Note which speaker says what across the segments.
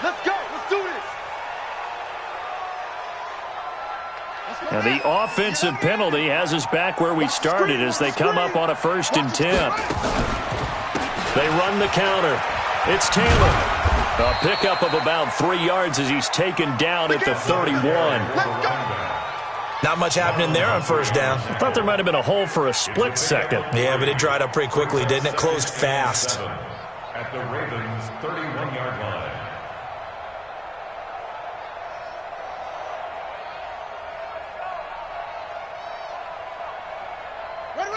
Speaker 1: Let's go. Let's do this.
Speaker 2: And the offensive penalty has us back where we started as they come up on a 1st and 10. They run the counter. It's Taylor. A pickup of about 3 yards as he's taken down at the 31.
Speaker 3: Not much happening there on 1st down.
Speaker 2: I thought there might have been a hole for a split second.
Speaker 3: Yeah, but it dried up pretty quickly, didn't it? Closed fast.
Speaker 4: At the Ravens' 31-yard line.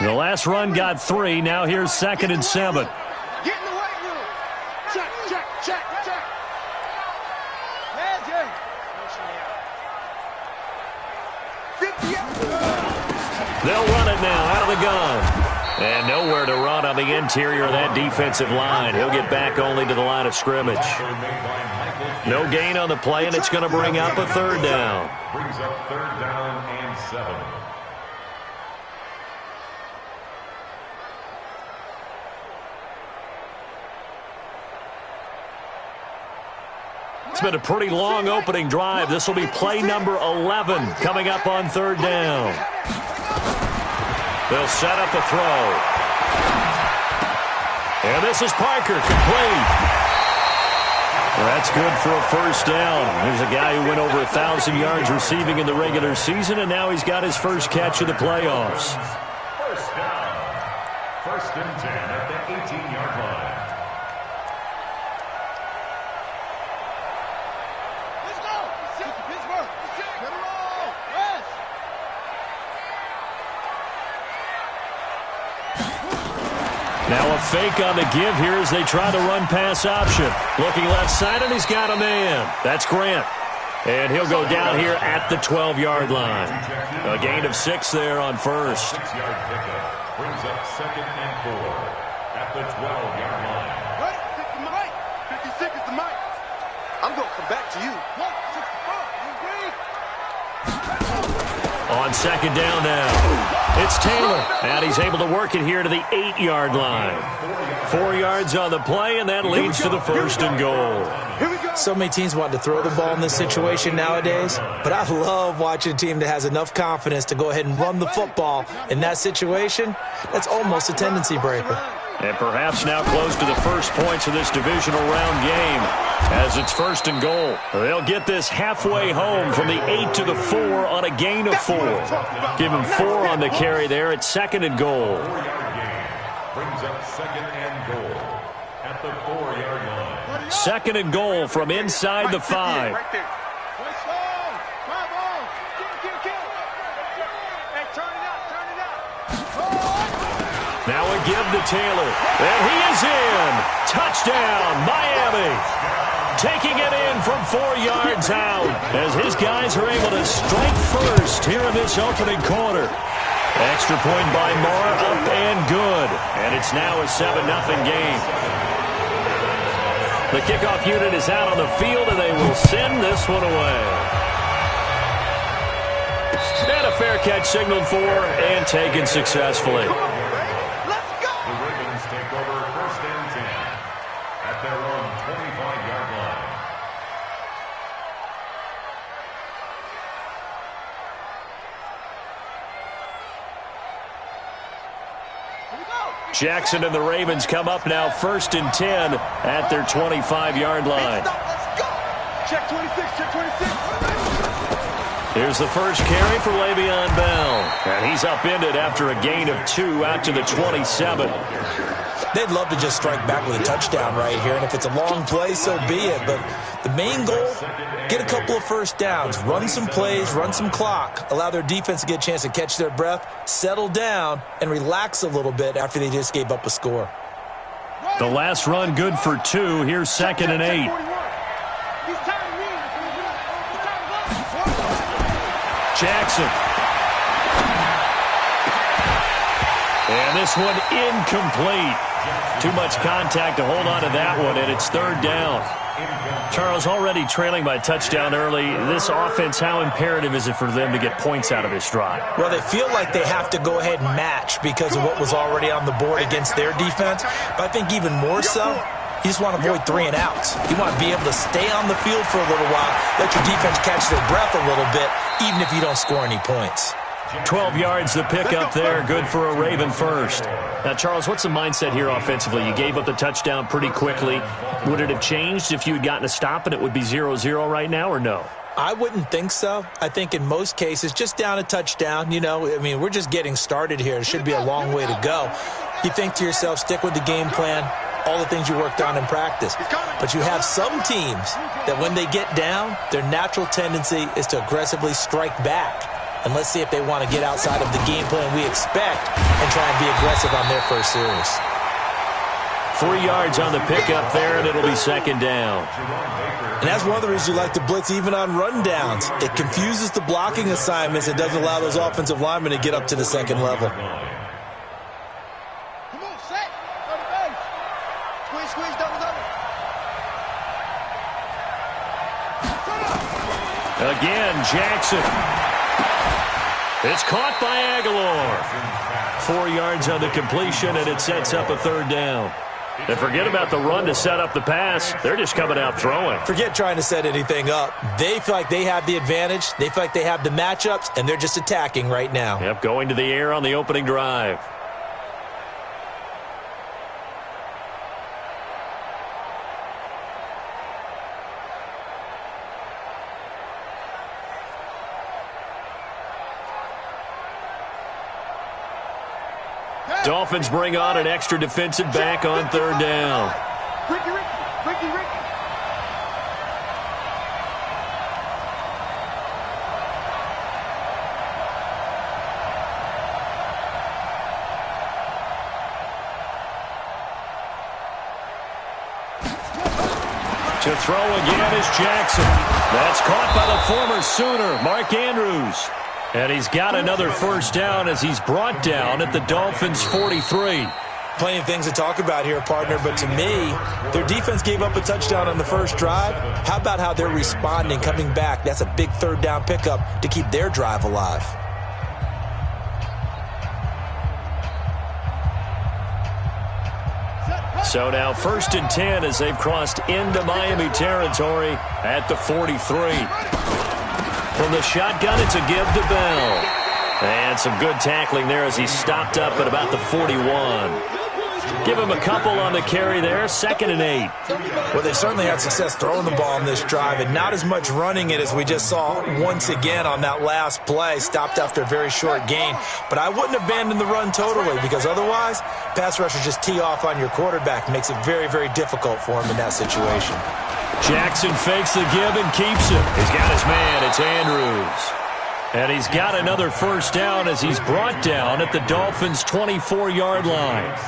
Speaker 2: The last run got 3. Now here's 2nd and 7.
Speaker 1: Get in the weight room. Check, check, check, check. Magic.
Speaker 2: They'll run it now out of the gun. And nowhere to run on the interior of that defensive line. He'll get back only to the line of scrimmage. No gain on the play, and it's going to bring up a 3rd down.
Speaker 4: Brings up 3rd down and 7.
Speaker 2: It's been a pretty long opening drive. This will be play number 11 coming up on 3rd down. They'll set up a throw. And this is Parker, complete. That's good for a 1st down. There's a guy who went over 1,000 yards receiving in the regular season, and now he's got his first catch of the playoffs.
Speaker 4: 1st down. 1st and 10 at the 18-yard line.
Speaker 2: Now a fake on the give here as they try to run pass option. Looking left side, and he's got a man. That's Grant. And he'll go down here at the 12-yard line. A gain of 6 there on 1st.
Speaker 4: 6-yard pickup brings up 2nd and 4 at the 12-yard line.
Speaker 1: Right, 56 is the mic. I'm going to come back to you. 64.
Speaker 2: On 2nd down now. It's Taylor, and he's able to work it here to the 8-yard line. 4 yards on the play, and that leads to the 1st and goal.
Speaker 3: So many teams want to throw the ball in this situation nowadays, but I love watching a team that has enough confidence to go ahead and run the football. In that situation, that's almost a tendency breaker.
Speaker 2: And perhaps now close to the first points of this divisional round game as it's 1st and goal. They'll get this halfway home from the 8 to the 4 on a gain of 4. Give him 4 on the carry there at 2nd and goal.
Speaker 4: 4-yard gain brings up 2nd and goal at the 4-yard line.
Speaker 2: 2nd and goal from inside the 5. Now a give to Taylor. And he is in. Touchdown, Miami. Taking it in from 4 yards out as his guys are able to strike first here in this opening quarter. Extra point by Marr, up and good. And it's now a 7-0 game. The kickoff unit is out on the field, and they will send this one away. And a fair catch signaled for and taken successfully. Jackson and the Ravens come up now 1st and 10 at their 25-yard line.
Speaker 1: Check 26, check 26.
Speaker 2: Here's the first carry for Le'Veon Bell. And he's upended after a gain of 2 out to the 27.
Speaker 3: They'd love to just strike back with a touchdown right here, and if it's a long play, so be it. But the main goal, get a couple of 1st downs, run some plays, run some clock, allow their defense to get a chance to catch their breath, settle down, and relax a little bit after they just gave up a score.
Speaker 2: The last run good for 2. Here's 2nd and 8. Jackson. And this one incomplete. Too much contact to hold on to that one, and it's 3rd down. Charles, already trailing by touchdown early. This offense, how imperative is it for them to get points out of this drive?
Speaker 3: Well, they feel like they have to go ahead and match because of what was already on the board against their defense. But I think even more so, You just want to avoid 3 and outs. You want to be able to stay on the field for a little while, let your defense catch their breath a little bit, even if you don't score any points.
Speaker 2: 12 yards the pick up there, good for a Raven first. Now, Charles, what's the mindset here offensively? You gave up the touchdown pretty quickly. Would it have changed if you had gotten a stop and it would be 0-0 right now, or no?
Speaker 3: I wouldn't think so. I think in most cases, just down a touchdown, we're just getting started here. It should be a long way to go. You think to yourself, stick with the game plan, all the things you worked on in practice. But you have some teams that when they get down, their natural tendency is to aggressively strike back. And let's see if they want to get outside of the game plan we expect and try and be aggressive on their first series.
Speaker 2: 3 yards on the pickup there, and it'll be second down.
Speaker 3: And that's one of the reasons you like to blitz even on rundowns. It confuses the blocking assignments. It doesn't allow those offensive linemen to get up to the second level.
Speaker 1: Come on, set. Go to base. Squeeze, double.
Speaker 2: Again, Jackson. It's caught by Aguilar. 4 yards on the completion, and it sets up a third down. And forget about the run to set up the pass. They're just coming out throwing.
Speaker 3: Forget trying to set anything up. They feel like they have the advantage. They feel like they have the matchups, and they're just attacking right now.
Speaker 2: Yep, going to the air on the opening drive. Dolphins bring on an extra defensive back on third down.
Speaker 1: Ricky.
Speaker 2: To throw again is Jackson. That's caught by the former Sooner, Mark Andrews. And he's got another first down as he's brought down at the Dolphins' 43.
Speaker 3: Plenty of things to talk about here, partner, but to me, their defense gave up a touchdown on the first drive. How about how they're responding, coming back? That's a big third down pickup to keep their drive alive.
Speaker 2: So now 1st and 10 as they've crossed into Miami territory at the 43. From the shotgun, it's a give to Bell. And some good tackling there as he stopped up at about the 41. Give him a couple on the carry there, 2nd and 8.
Speaker 3: Well, they certainly had success throwing the ball in this drive, and not as much running it as we just saw once again on that last play. Stopped after a very short gain. But I wouldn't abandon the run totally, because otherwise, pass rushers just tee off on your quarterback. Makes it very, very difficult for him in that situation.
Speaker 2: Jackson fakes the give and keeps it. He's got his man. It's Andrews. And he's got another first down as he's brought down at the Dolphins' 24-yard line.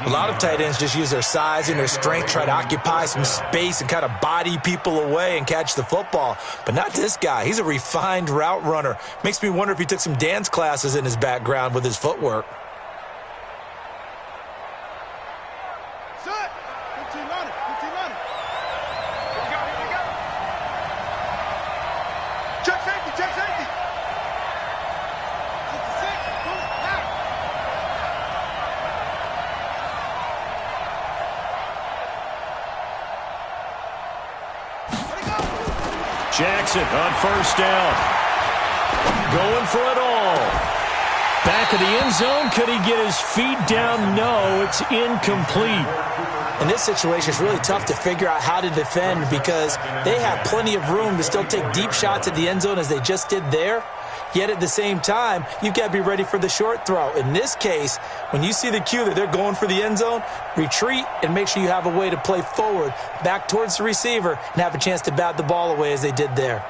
Speaker 3: A lot of tight ends just use their size and their strength, try to occupy some space and kind of body people away and catch the football. But not this guy. He's a refined route runner. Makes me wonder if he took some dance classes in his background with his footwork.
Speaker 2: Jackson on first down. Going for it all. Back of the end zone. Could he get his feet down? No, it's incomplete.
Speaker 3: In this situation, it's really tough to figure out how to defend because they have plenty of room to still take deep shots at the end zone as they just did there. Yet at the same time, you've got to be ready for the short throw. In this case, when you see the cue that they're going for the end zone, retreat and make sure you have a way to play forward, back towards the receiver, and have a chance to bat the ball away as they did there.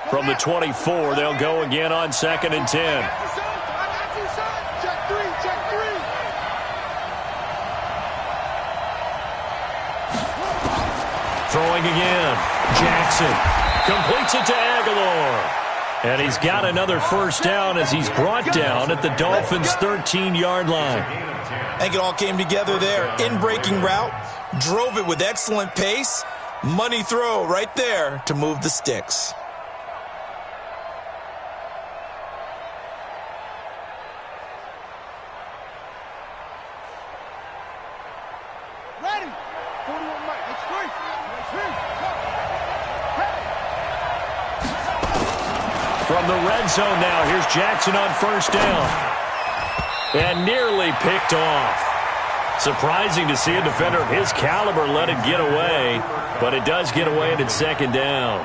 Speaker 2: From the 24, they'll go again on 2nd and 10. Throwing again. Jackson completes it to Aguilar. And he's got another first down as he's brought down at the Dolphins' 13-yard line.
Speaker 3: I think it all came together there. In-breaking route, drove it with excellent pace. Money throw right there to move the sticks.
Speaker 2: From the red zone now, here's Jackson on first down. And nearly picked off. Surprising to see a defender of his caliber let it get away, but it does get away and it's second down.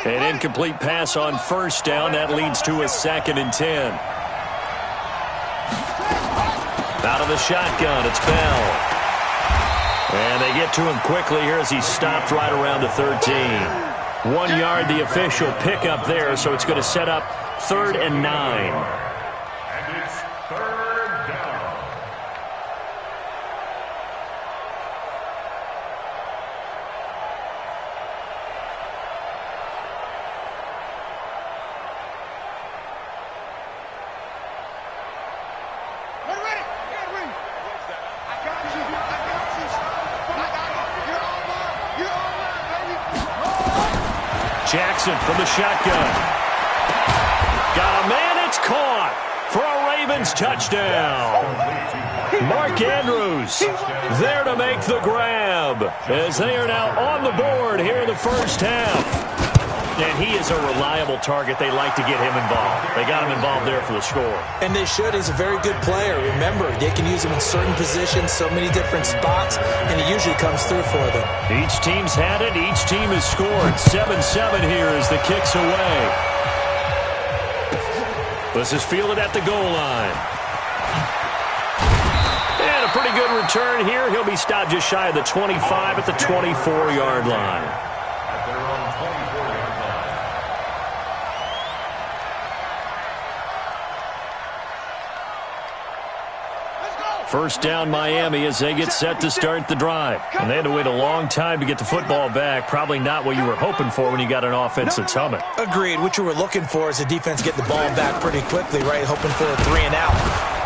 Speaker 2: An incomplete pass on first down. That leads to a 2nd and 10. Out of the shotgun, it's Bell. And they get to him quickly here as he stopped right around the 13. 1 yard, the official pickup there, so it's going to set up 3rd and 9.
Speaker 4: And it's 3rd down.
Speaker 2: Jackson from the shotgun. Got a man, it's caught for a Ravens touchdown. Mark Andrews there to make the grab as they are now on the board here in the first half. And he is a reliable target. They like to get him involved. They got him involved there for the score.
Speaker 3: And they should. He's a very good player. Remember, they can use him in certain positions, so many different spots, and he usually comes through for them.
Speaker 2: Each team's had it. Each team has scored. 7-7 here as the kick's away. This is fielded at the goal line. And a pretty good return here. He'll be stopped just shy of the 25 at the 24-yard line.
Speaker 4: At their own 24-yard line.
Speaker 2: First down Miami as they get set to start the drive. And they had to wait a long time to get the football back. Probably not what you were hoping for when you got an offense that's humming.
Speaker 3: Agreed. What you were looking for is the defense get the ball back pretty quickly, right? Hoping for a 3 and out.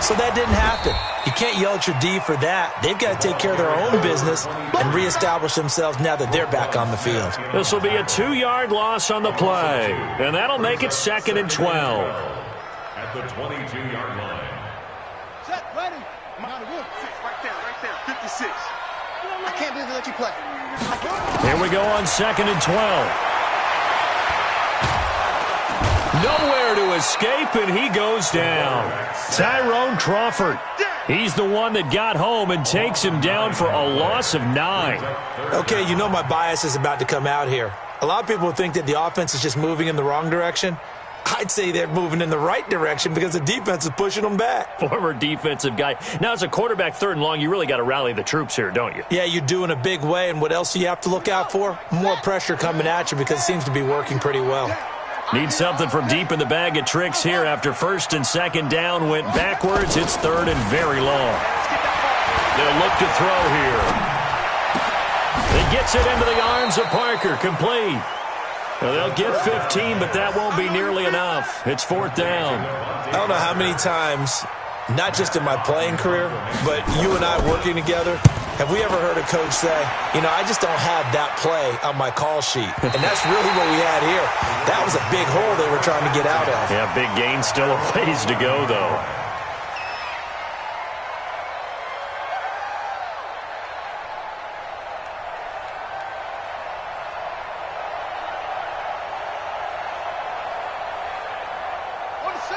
Speaker 3: So that didn't happen. You can't yell at your D for that. They've got to take care of their own business and reestablish themselves now that they're back on the field.
Speaker 2: This will be a 2-yard loss on the play. And that'll make it 2nd and 12.
Speaker 4: At the 22-yard line.
Speaker 1: Set, ready. Right there, 56. I can't believe they let you play.
Speaker 2: Here we go on 2nd and 12. Nowhere to escape, and he goes down. Tyrone Crawford. He's the one that got home and takes him down for a loss of 9.
Speaker 3: Okay, you know my bias is about to come out here. A lot of people think that the offense is just moving in the wrong direction. I'd say they're moving in the right direction because the defense is pushing them back.
Speaker 2: Former defensive guy. Now, as a quarterback 3rd and long, you really got to rally the troops here, don't you?
Speaker 3: Yeah, you do in a big way, and what else do you have to look out for? More pressure coming at you because it seems to be working pretty well.
Speaker 2: Need something from deep in the bag of tricks here after 1st and 2nd down went backwards. It's 3rd and very long. They'll look to throw here. He gets it into the arms of Parker. Complete. Well, they'll get 15, but that won't be nearly enough. It's 4th down.
Speaker 3: I don't know how many times, not just in my playing career, but you and I working together, have we ever heard a coach say, you know, I just don't have that play on my call sheet. And that's really what we had here. That was a big hole they were trying to get out of.
Speaker 2: Yeah, big gain, still a ways to go, though.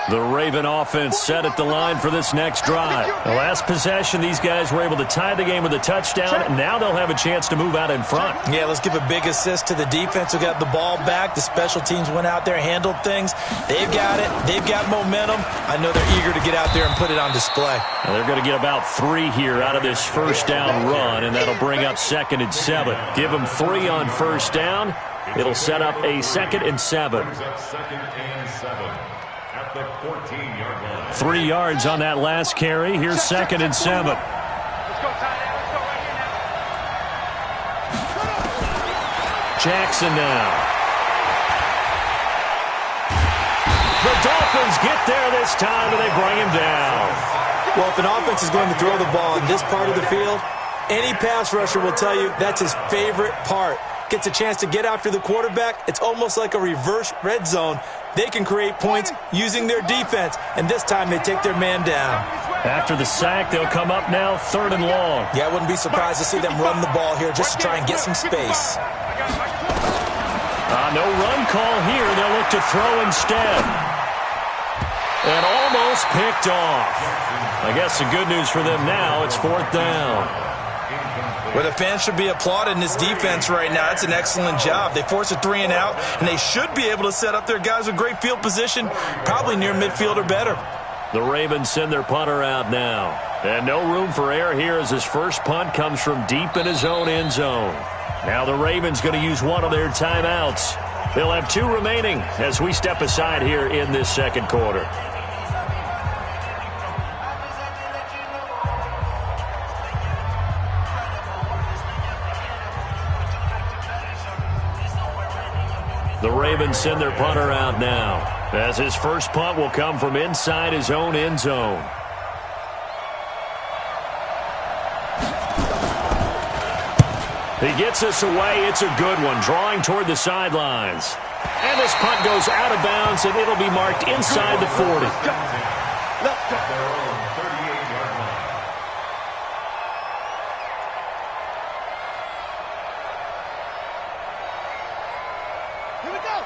Speaker 2: The Raven offense set at the line for this next drive. The last possession, these guys were able to tie the game with a touchdown. Now they'll have a chance to move out in front.
Speaker 3: Yeah, let's give a big assist to the defense who got the ball back. The special teams went out there, handled things. They've got it. They've got momentum. I know they're eager to get out there and put it on display.
Speaker 2: Now they're going to get about 3 here out of this first down run, and that'll bring up 2nd and 7. Give them 3 on first down. It'll set up a 2nd and 7.
Speaker 4: 2nd and 7. At the 14-yard line.
Speaker 2: 3 yards on that last carry. Here's 2nd and 7.
Speaker 1: Let's go, Tyler. Let's go right here now.
Speaker 2: Jackson now. The Dolphins get there this time, and they bring him down.
Speaker 3: Well, if an offense is going to throw the ball in this part of the field, any pass rusher will tell you that's his favorite part. gets a chance to get after the quarterback, it's almost like a reverse red zone. They can create points using their defense, and this time they take their man down.
Speaker 2: After the sack, they'll come up now 3rd and long.
Speaker 3: Yeah, I wouldn't be surprised to see them run the ball here just to try and get some space.
Speaker 2: No run call here. They'll look to throw instead. And almost picked off. I guess the good news for them now, it's 4th down.
Speaker 3: Well, the fans should be applauding this defense right now. It's an excellent job. They force a 3 and out, and they should be able to set up their guys with great field position, probably near midfield or better.
Speaker 2: The Ravens send their punter out now. And no room for error here as his first punt comes from deep in his own end zone. Now the Ravens going to use one of their timeouts. They'll have 2 remaining as we step aside here in this second quarter. The Ravens send their punter out now, as his first punt will come from inside his own end zone. He gets this away. It's a good one, drawing toward the sidelines. And this punt goes out of bounds, and it'll be marked inside the 40.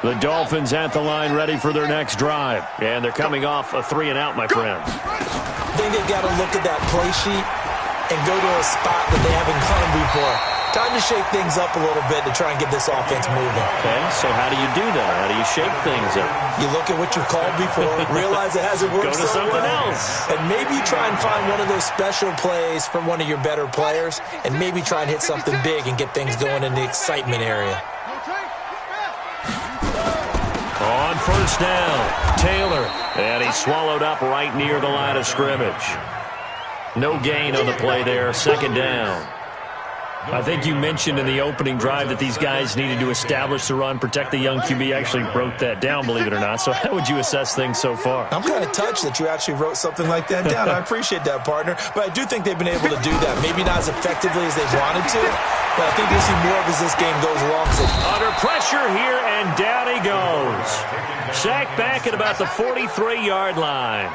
Speaker 2: The Dolphins at the line ready for their next drive. And they're coming off a 3 and out, my friend.
Speaker 3: I think they've got to look at that play sheet and go to a spot that they haven't gone before. Time to shake things up a little bit to try and get this offense moving.
Speaker 2: Okay, so how do you do that? How do you shake things up?
Speaker 3: You look at what you've called before, realize it hasn't worked
Speaker 2: Go to
Speaker 3: so
Speaker 2: something
Speaker 3: well,
Speaker 2: else.
Speaker 3: and maybe try and find one of those special plays from one of your better players, and maybe try and hit something big and get things going in the excitement area.
Speaker 2: On first down, Taylor. And he's swallowed up right near the line of scrimmage. No gain on the play there, 2nd down. I think you mentioned in the opening drive that these guys needed to establish the run, protect the young QB. Actually wrote that down, believe it or not. So how would you assess things so far?
Speaker 3: I'm kind of touched that you actually wrote something like that down. I appreciate that, partner. But I do think they've been able to do that. Maybe not as effectively as they wanted to, but I think we'll see more of as this game goes along.
Speaker 2: Under pressure here, and down he goes. Sacked back at about the 43-yard line.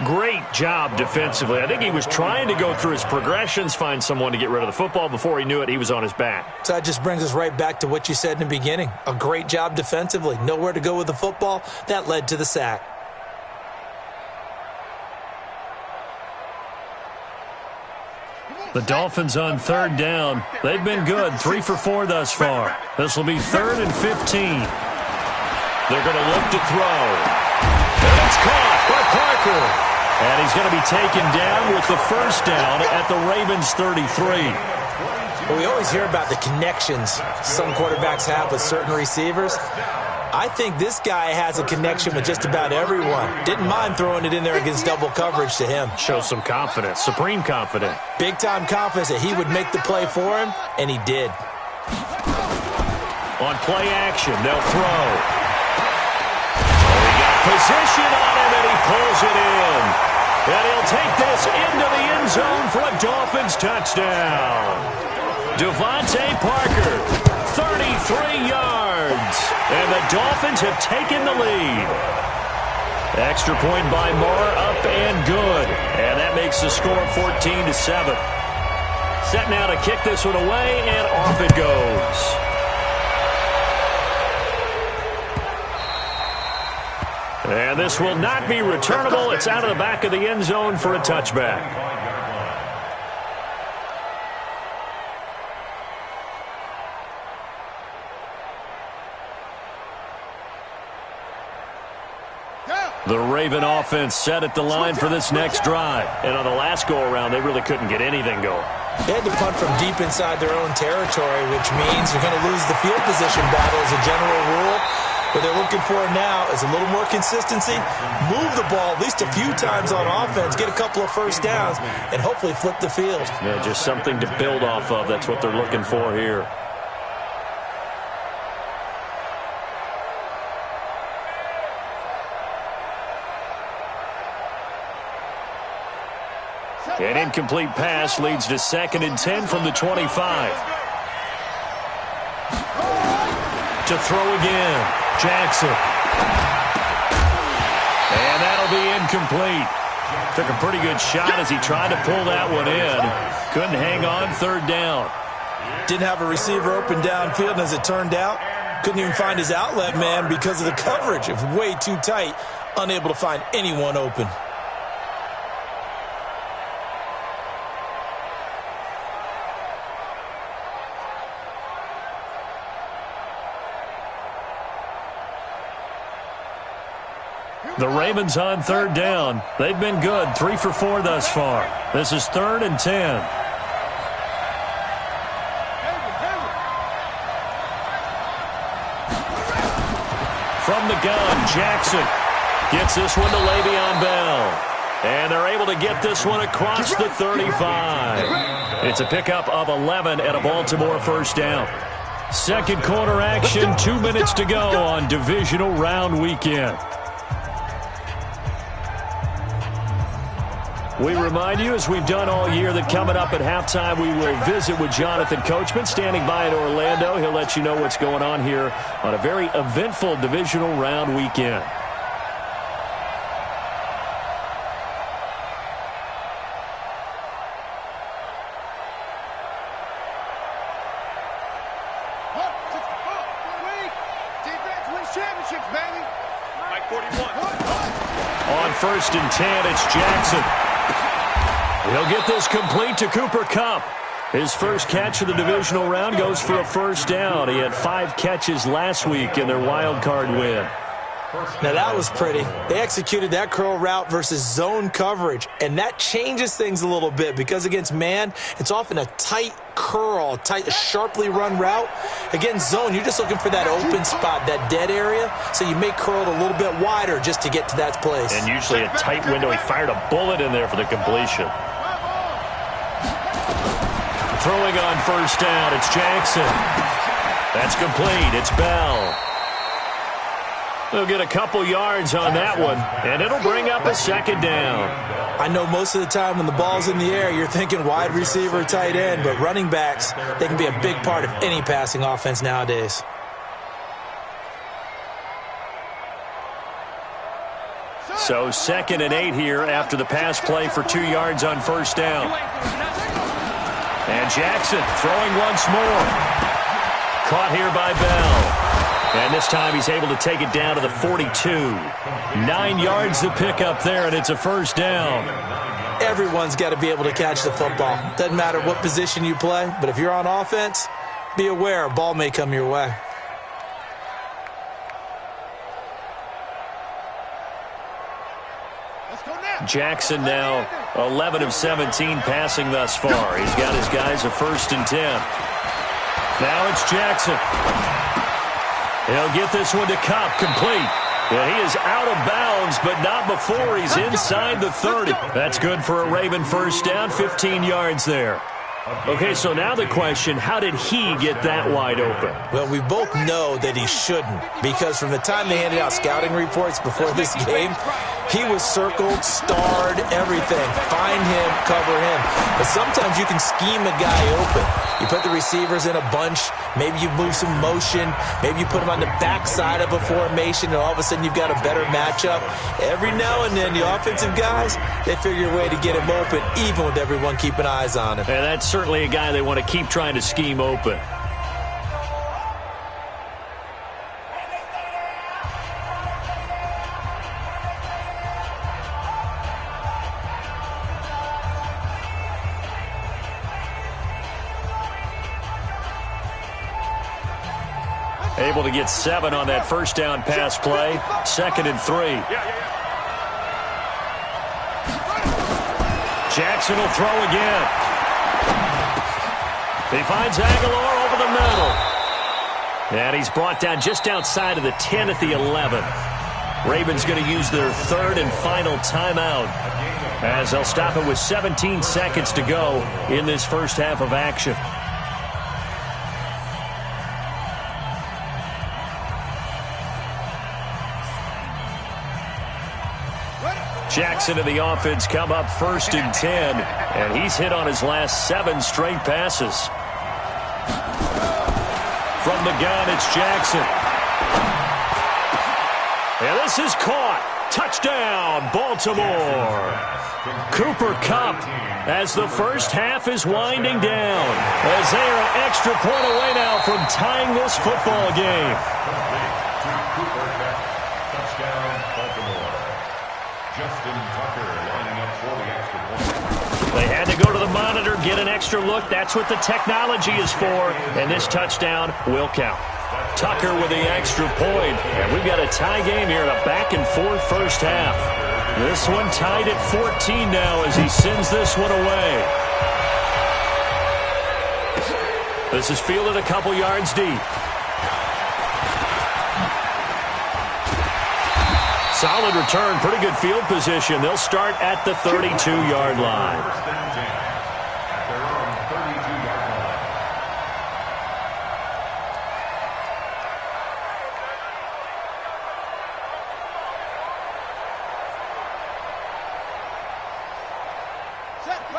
Speaker 2: Great job defensively. I think he was trying to go through his progressions, find someone to get rid of the football. Before he knew it, he was on his back.
Speaker 3: So that just brings us right back to what you said in the beginning. A great job defensively. Nowhere to go with the football. That led to the sack.
Speaker 2: The Dolphins on 3rd down. They've been good, 3 for 4 thus far. This will be 3rd and 15. They're going to look to throw. And it's caught by Parker. And he's going to be taken down with the first down at the Ravens 33.
Speaker 3: Well, we always hear about the connections some quarterbacks have with certain receivers. I think this guy has a connection with just about everyone. Didn't mind throwing it in there against double coverage to him.
Speaker 2: Shows some confidence, supreme confidence.
Speaker 3: Big-time confidence that he would make the play for him, and he did.
Speaker 2: On play action, they'll throw. He got position on him, and he pulls it in. And he'll take this into the end zone for a Dolphins touchdown. Devontae Parker, 33 yards. And the Dolphins have taken the lead. Extra point by Moore, up and good. And that makes the score 14-7. Set now to kick this one away, and off it goes. And this will not be returnable. It's out of the back of the end zone for a touchback. The Raven offense set at the line for this next drive. And on the last go-around, they really couldn't get anything going.
Speaker 3: They had to punt from deep inside their own territory, which means you're going to lose the field position battle as a general rule. What they're looking for now is a little more consistency, move the ball at least a few times on offense, get a couple of first downs, and hopefully flip the field.
Speaker 2: Yeah, just something to build off of. That's what they're looking for here. An incomplete pass leads to 2nd and 10 from the 25. To throw again. Jackson. And that'll be incomplete. Took a pretty good shot as he tried to pull that one in. Couldn't hang on, third down.
Speaker 3: Didn't have a receiver open downfield, and as it turned out, couldn't even find his outlet man because of the coverage. It was way too tight, unable to find anyone open.
Speaker 2: The Ravens on third down. They've been good, 3 for 4 thus far. This is 3rd and 10. From the gun, Jackson gets this one to Le'Veon Bell. And they're able to get this one across the 35. It's a pickup of 11 and a Baltimore first down. Second quarter action, 2 minutes to go on divisional round weekend. We remind you, as we've done all year, that coming up at halftime, we will visit with Jonathan Coachman, standing by in Orlando. He'll let you know what's going on here on a very eventful divisional round weekend.
Speaker 1: Defense wins championships, baby. Mike 41.
Speaker 2: On 1st and 10, it's Jackson. He'll get this complete to Cooper Kupp. His first catch of the divisional round goes for a first down. He had 5 catches last week in their wild card win.
Speaker 3: Now that was pretty. They executed that curl route versus zone coverage, and that changes things a little bit because against man, it's often a tight curl, tight, sharply run route. Against zone, you're just looking for that open spot, that dead area, so you may curl it a little bit wider just to get to that place.
Speaker 2: And usually a tight window. He fired a bullet in there for the completion. Throwing on first down, it's Jackson. That's complete. It's Bell. They'll get a couple yards on that one, and it'll bring up a second down.
Speaker 3: I know most of the time when the ball's in the air, you're thinking wide receiver, tight end, but running backs, they can be a big part of any passing offense nowadays.
Speaker 2: So 2nd and 8 here after the pass play for 2 yards on first down. And Jackson throwing once more. Caught here by Bell. And this time he's able to take it down to the 42. 9 yards to pick up there, and it's a first down.
Speaker 3: Everyone's got to be able to catch the football. Doesn't matter what position you play, but if you're on offense, be aware a ball may come your way.
Speaker 2: Jackson now 11 of 17 passing thus far. He's got his guys a 1st and 10. Now it's Jackson. He'll get this one to Kupp, complete. And he is out of bounds, but not before he's inside the 30. That's good for a Raven first down, 15 yards there. Okay, so now the question, how did he get that wide open?
Speaker 3: Well, we both know that he shouldn't, because from the time they handed out scouting reports before this game, he was circled, starred, everything. Find him, cover him. But sometimes you can scheme a guy open. You put the receivers in a bunch, maybe you move some motion, maybe you put them on the backside of a formation, and all of a sudden you've got a better matchup. Every now and then, the offensive guys, they figure a way to get him open, even with everyone keeping eyes on him.
Speaker 2: And that's certainly a guy they want to keep trying to scheme open. Able to get 7 on that first down pass play. 2nd and 3. Jackson will throw again. He finds Aguilar over the middle. And he's brought down just outside of the 10 at the 11. Ravens going to use their 3rd and final timeout, as they'll stop it with 17 seconds to go in this first half of action. Jackson and the offense come up 1st and 10, and he's hit on his last 7 straight passes. From from the gun, it's Jackson. And this is caught. Touchdown, Baltimore. Cooper Kupp as the first half is winding down, as they are an extra point away now from tying this football game.
Speaker 4: Cooper Kupp, touchdown, Baltimore. Justin Tucker lining up for the extra point.
Speaker 2: They had to go to the monitor, get an extra look. That's what the technology is for, and this touchdown will count. Tucker with the extra point, and we've got a tie game here in a back-and-forth first half. This one tied at 14 now as he sends this one away. This is fielded a couple yards deep. Solid return, pretty good field position. They'll start at the 32-yard line.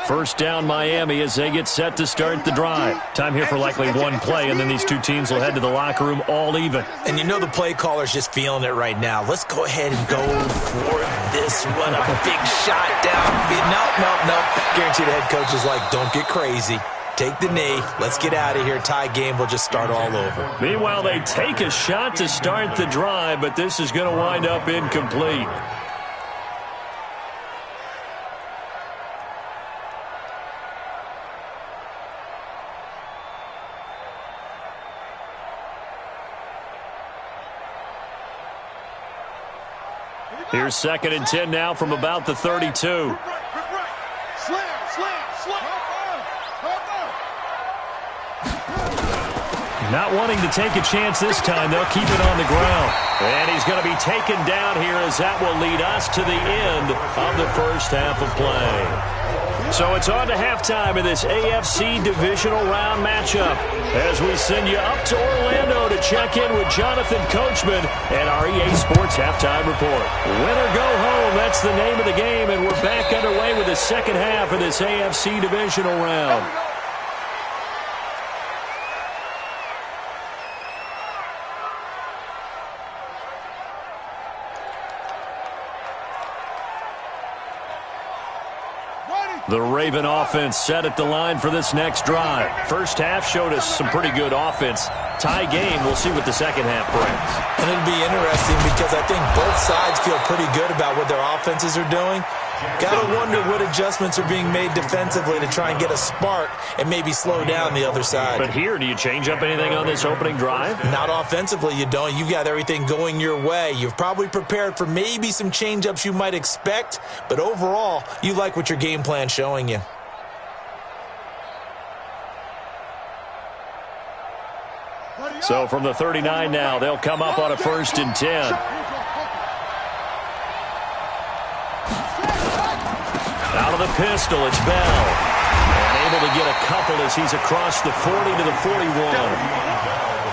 Speaker 2: First down, Miami, as they get set to start the drive. Time here for likely one play, and then these two teams will head to the locker room all even.
Speaker 3: And you know the play caller's just feeling it right now. Let's go ahead and go for this one. A big shot down. No. Guarantee the head coach is like, don't get crazy. Take the knee. Let's get out of here. Tie game will just start all over.
Speaker 2: Meanwhile, they take a shot to start the drive, but this is going to wind up incomplete. Here's 2nd and 10 now from about the 32. Not wanting to take a chance this time. They'll keep it on the ground. And he's going to be taken down here as that will lead us to the end of the first half of play. So it's on to halftime in this AFC divisional round matchup as we send you up to Orlando to check in with Jonathan Coachman and our EA Sports Halftime Report. Win or go home, that's the name of the game, and we're back underway with the second half of this AFC divisional round. The Raven offense set at the line for this next drive. First half showed us some pretty good offense. Tie game, we'll see what the second half brings.
Speaker 3: And it'll be interesting because I think both sides feel pretty good about what their offenses are doing. Got to wonder what adjustments are being made defensively to try and get a spark and maybe slow down the other side.
Speaker 2: But here, do you change up anything on this opening drive?
Speaker 3: Not offensively, you don't. You got everything going your way. You've probably prepared for maybe some change-ups you might expect, but overall, you like what your game plan's showing you.
Speaker 2: So from the 39 now, they'll come up on a 1st and 10. Out of the pistol, it's Bell. And able to get a couple as he's across the 40 to the 41.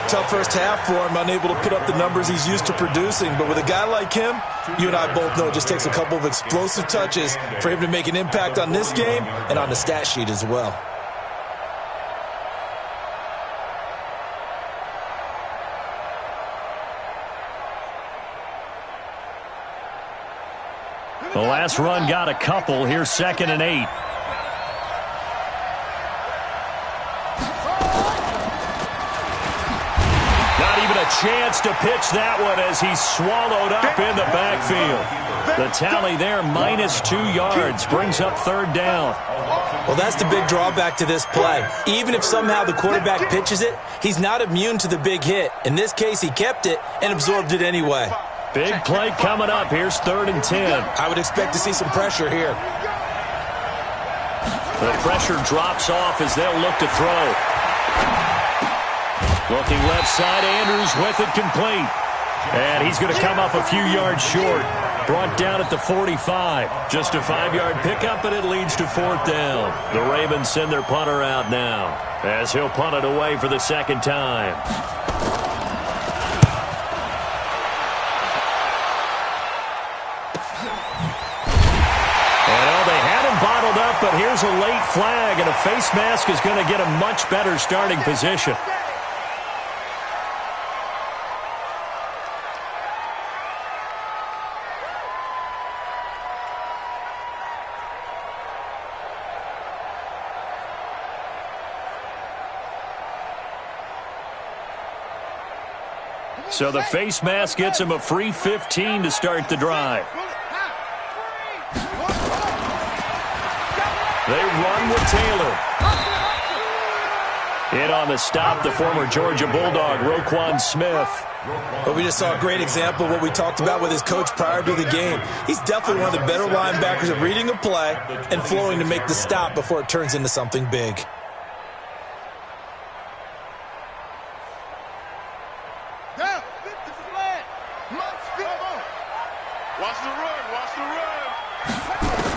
Speaker 3: Tough first half for him, unable to put up the numbers he's used to producing. But with a guy like him, you and I both know it just takes a couple of explosive touches for him to make an impact on this game and on the stat sheet as well.
Speaker 2: The last run got a couple. Here's 2nd and 8. Not even a chance to pitch that one as he's swallowed up in the backfield. The tally there, -2 yards, brings up 3rd down.
Speaker 3: Well, that's the big drawback to this play. Even if somehow the quarterback pitches it, he's not immune to the big hit. In this case, he kept it and absorbed it anyway.
Speaker 2: Big play coming up. Here's 3rd and 10.
Speaker 3: I would expect to see some pressure here.
Speaker 2: The pressure drops off as they'll look to throw. Looking left side, Andrews with it complete. And he's going to come up a few yards short. Brought down at the 45. Just a 5-yard pickup, and it leads to 4th down. The Ravens send their punter out now as he'll punt it away for the 2nd time. Bottled up, but here's a late flag, and a face mask is going to get a much better starting position. So the face mask gets him a free 15 to start the drive. They run with Taylor. In on the stop, the former Georgia Bulldog, Roquan Smith.
Speaker 3: But we just saw a great example of what we talked about with his coach prior to the game. He's definitely one of the better linebackers at reading a play and flowing to make the stop before it turns into something big.
Speaker 1: Watch the run, watch the run.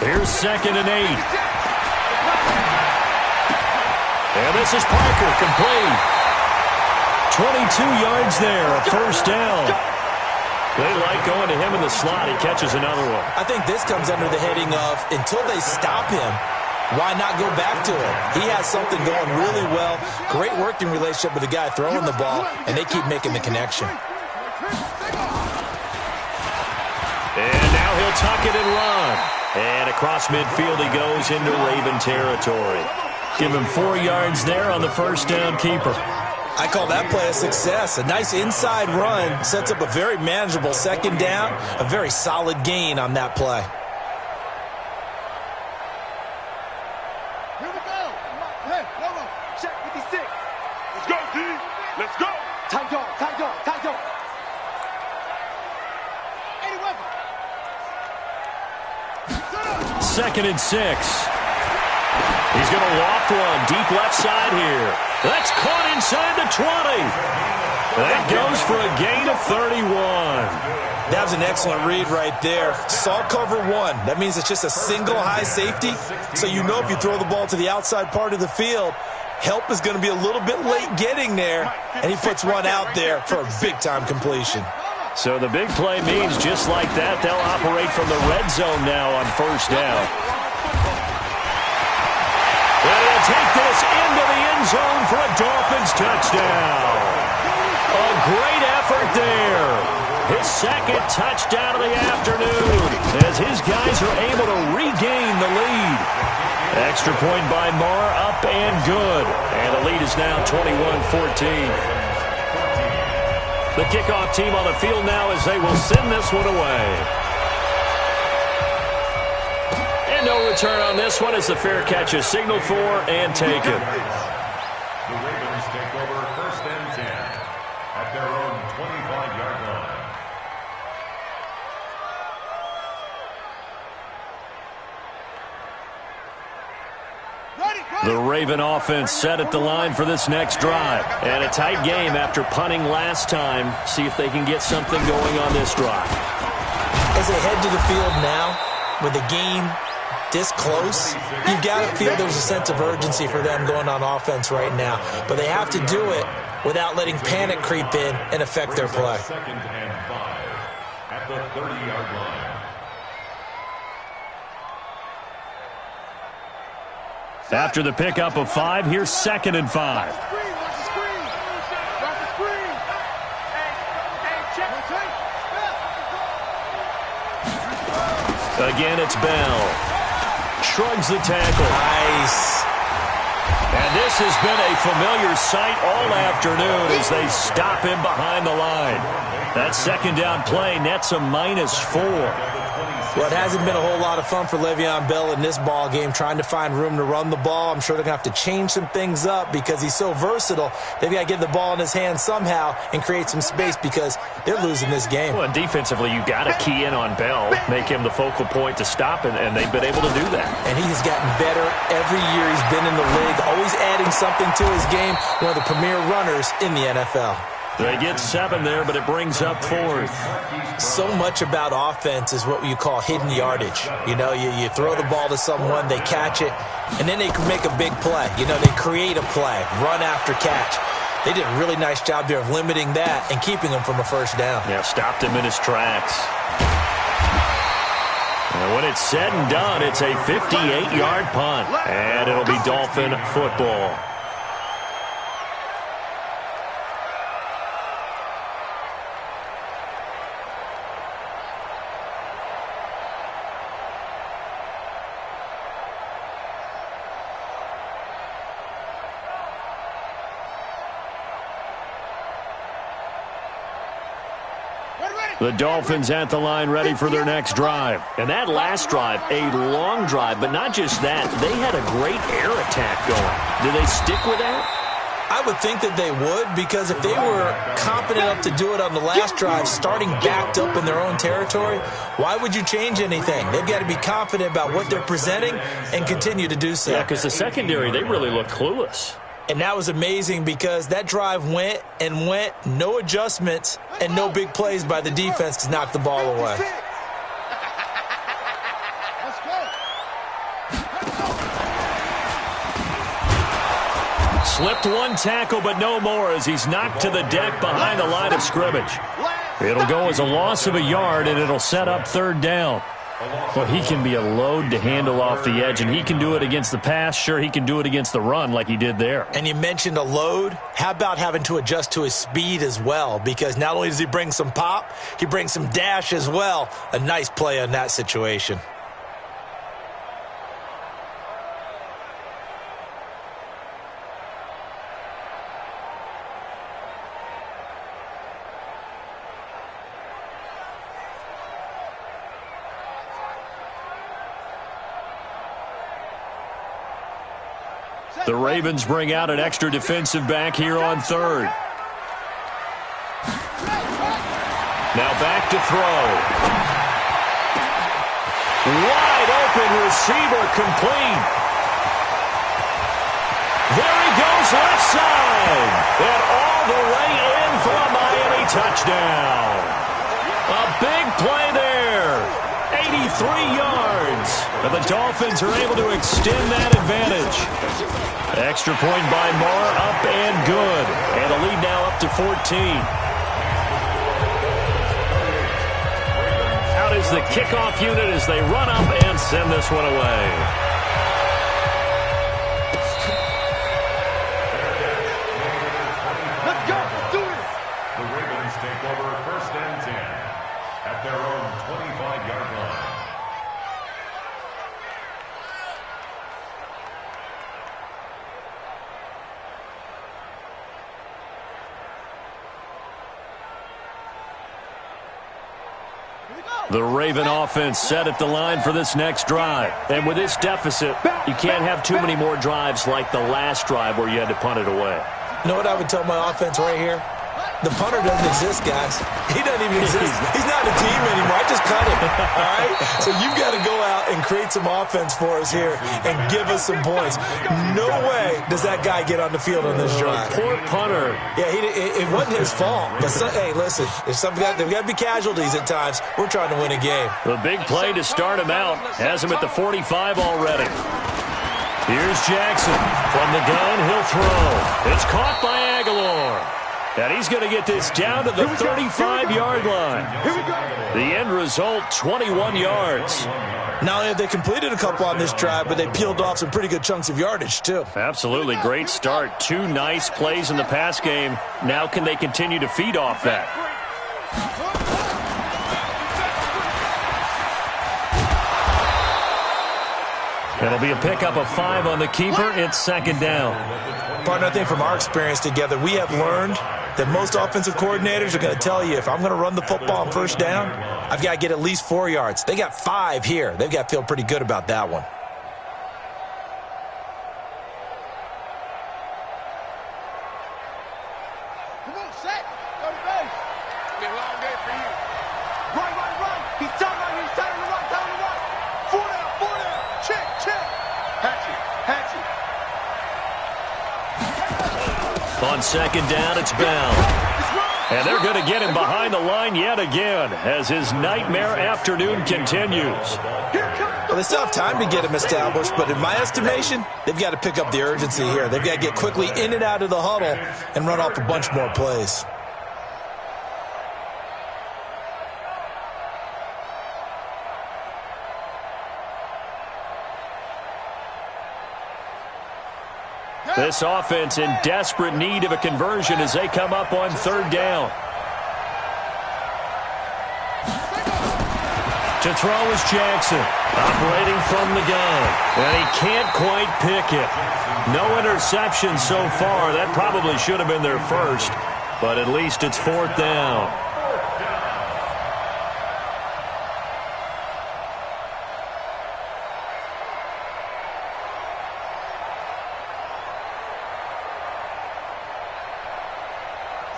Speaker 2: Here's 2nd and 8. And this is Parker, complete. 22 yards there, a first down. They like going to him in the slot. He catches another one.
Speaker 3: I think this comes under the heading of, until they stop him, why not go back to it? He has something going really well. Great working relationship with the guy throwing the ball, and they keep making the connection.
Speaker 2: And now he'll tuck it and run. And across midfield he goes into Raven territory. Give him 4 yards there on the first down keeper.
Speaker 3: I call that play a success. A nice inside run sets up a very manageable 2nd down. A very solid gain on that play.
Speaker 1: Here we go. Hey, Lobo, check 56. Let's go, D. Let's go. Tight dog, tight dog, tight dog.
Speaker 2: 2nd and 6. He's going to loft one deep left side here. That's caught inside the 20. That goes for a gain of 31.
Speaker 3: That was an excellent read right there. Saw cover 1. That means it's just a single high safety. So you know if you throw the ball to the outside part of the field, help is going to be a little bit late getting there. And he puts one out there for a big-time completion.
Speaker 2: So the big play means just like that, they'll operate from the red zone now on first down. And he'll take this into the end zone for a Dolphins touchdown. A great effort there. His 2nd touchdown of the afternoon as his guys are able to regain the lead. Extra point by Marr, up and good. And the lead is now 21-14. The kickoff team on the field now as they will send this one away. And no return on this one as the fair catch is signaled for and taken.
Speaker 4: The Ravens take over 1st and 10 at their own 25-yard line.
Speaker 2: The Raven offense set at the line for this next drive. And a tight game after punting last time. See if they can get something going on this drive.
Speaker 3: As they head to the field now, with the game this close, you've got to feel there's a sense of urgency for them going on offense right now. But they have to do it without letting panic creep in and affect their play.
Speaker 4: 2nd and 5 at the 30-yard line.
Speaker 2: After the pickup of 5, here's 2nd and 5. Again, it's Bell. Shrugs the tackle.
Speaker 3: Nice.
Speaker 2: And this has been a familiar sight all afternoon as they stop him behind the line. That 2nd down play nets a -4.
Speaker 3: Well, it hasn't been a whole lot of fun for Le'Veon Bell in this ball game, trying to find room to run the ball. I'm sure they're going to have to change some things up because he's so versatile. They've got to get the ball in his hands somehow and create some space because they're losing this game.
Speaker 2: Well, and defensively, you've got to key in on Bell, make him the focal point to stop, and they've been able to do that.
Speaker 3: And he has gotten better every year he's been in the league, always adding something to his game, one of the premier runners in the NFL.
Speaker 2: They get 7 there, but it brings up 4th.
Speaker 3: So much about offense is what you call hidden yardage. You know, you throw the ball to someone, they catch it, and then they can make a big play. You know, they create a play, run after catch. They did a really nice job there of limiting that and keeping him from a first down.
Speaker 2: Yeah, stopped him in his tracks. And when it's said and done, it's a 58-yard punt, and it'll be Dolphin football. The Dolphins at the line ready for their next drive.
Speaker 5: And that last drive, a long drive, but not just that. They had a great air attack going. Do they stick with that?
Speaker 3: I would think that they would, because if they were confident enough to do it on the last drive, starting backed up in their own territory, why would you change anything? They've got to be confident about what they're presenting and continue to do so.
Speaker 5: Yeah, because the secondary, they really look clueless.
Speaker 3: And that was amazing because that drive went and went, no adjustments and no big plays by the defense to knock the ball away.
Speaker 2: Slipped one tackle, but no more as he's knocked to the deck behind the line of scrimmage. It'll go as a loss of a yard, and it'll set up third down. Well, he can be a load to handle off the edge, and he can do it against the pass. Sure, he can do it against the run like he did there.
Speaker 3: And you mentioned a load. How about having to adjust to his speed as well? Because not only does he bring some pop, he brings some dash as well. A nice play on that situation.
Speaker 2: The Ravens bring out an extra defensive back here on third. Now back to throw. Wide open receiver complete. There he goes left side. And all the way in for a Miami touchdown. A big play there. 83 yards. And the Dolphins are able to extend that advantage. Extra point by Moore, up and good. And a lead now up to 14. Out is the kickoff unit as they run up and send this one away.
Speaker 1: Let's go. Let's do it.
Speaker 4: The Ravens take over first and 10 at their own 25-yard line.
Speaker 2: The Raven offense set at the line for this next drive. And with this deficit, you can't have too many more drives like the last drive where you had to punt it away.
Speaker 3: You know what I would tell my offense right here? The punter doesn't exist, guys. He doesn't even exist. He's not a team anymore. I just cut him, all right? So you've got to go out and create some offense for us here and give us some points. No way does that guy get on the field on this drive.
Speaker 2: Poor punter.
Speaker 3: Yeah, it wasn't his fault. But, hey, listen, there's got to be casualties at times. We're trying to win a game.
Speaker 2: The big play to start him out has him at the 45 already. Here's Jackson. From the gun, he'll throw. It's caught by Aguilar. And he's going to get this down to the 35-yard line. The end result, 21 yards.
Speaker 3: Not only have they completed a couple on this drive, but they peeled off some pretty good chunks of yardage, too.
Speaker 2: Absolutely. Great start. Two nice plays in the pass game. Now can they continue to feed off that? It'll be a pickup of 5 on the keeper. It's second down.
Speaker 3: Partner, I think from our experience together, we have learned that most offensive coordinators are going to tell you, if I'm going to run the football on first down, I've got to get at least 4 yards. They got 5 here. They've got to feel pretty good about that one.
Speaker 1: Come on, set. Go to base. It's been a long day for you. Right. He's down right. He's down to the right, down to the right. 4 down. Check. Hatchet.
Speaker 2: On second down, it's Bell. And they're going to get him behind the line yet again as his nightmare afternoon continues.
Speaker 3: Well, they still have time to get him established, but in my estimation, they've got to pick up the urgency here. They've got to get quickly in and out of the huddle and run off a bunch more plays.
Speaker 2: This offense in desperate need of a conversion as they come up on third down. To throw is Jackson, operating from the gun. And he can't quite pick it. No interception so far. That probably should have been their first, but at least it's fourth down.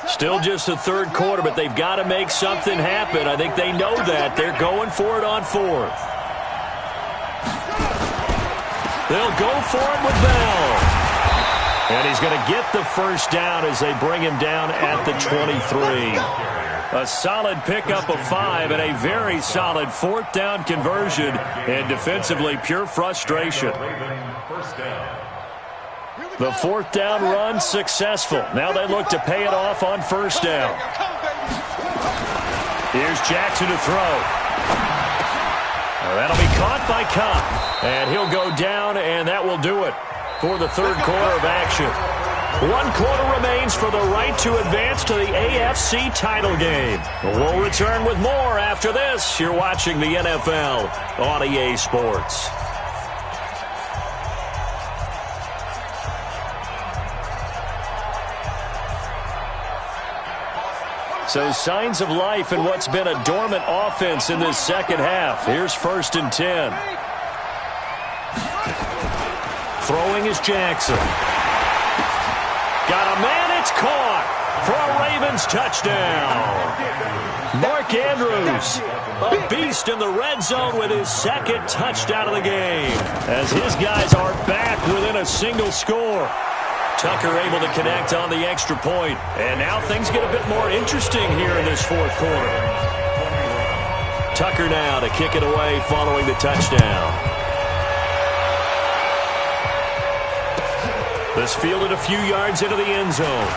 Speaker 2: Still just the third quarter, but they've got to make something happen. I think they know that. They're going for it on fourth. They'll go for it with Bell. And he's going to get the first down as they bring him down at the 23. A solid pickup of 5 and a very solid fourth down conversion. And defensively, pure frustration. The fourth down run successful. Now they look to pay it off on first down. Here's Jackson to throw. That'll be caught by Cup. And he'll go down, and that will do it for the third quarter of action. 1 quarter remains for the right to advance to the AFC title game. We'll return with more after this. You're watching the NFL on EA Sports. So signs of life in what's been a dormant offense in this second half. Here's 1st and 10. Throwing is Jackson. Got a man, it's caught for a Ravens touchdown. Mark Andrews, a beast in the red zone with his 2nd touchdown of the game, as his guys are back within a single score. Tucker able to connect on the extra point, and now things get a bit more interesting here in this fourth quarter. Tucker now to kick it away following the touchdown. This fielded a few yards into the end zone.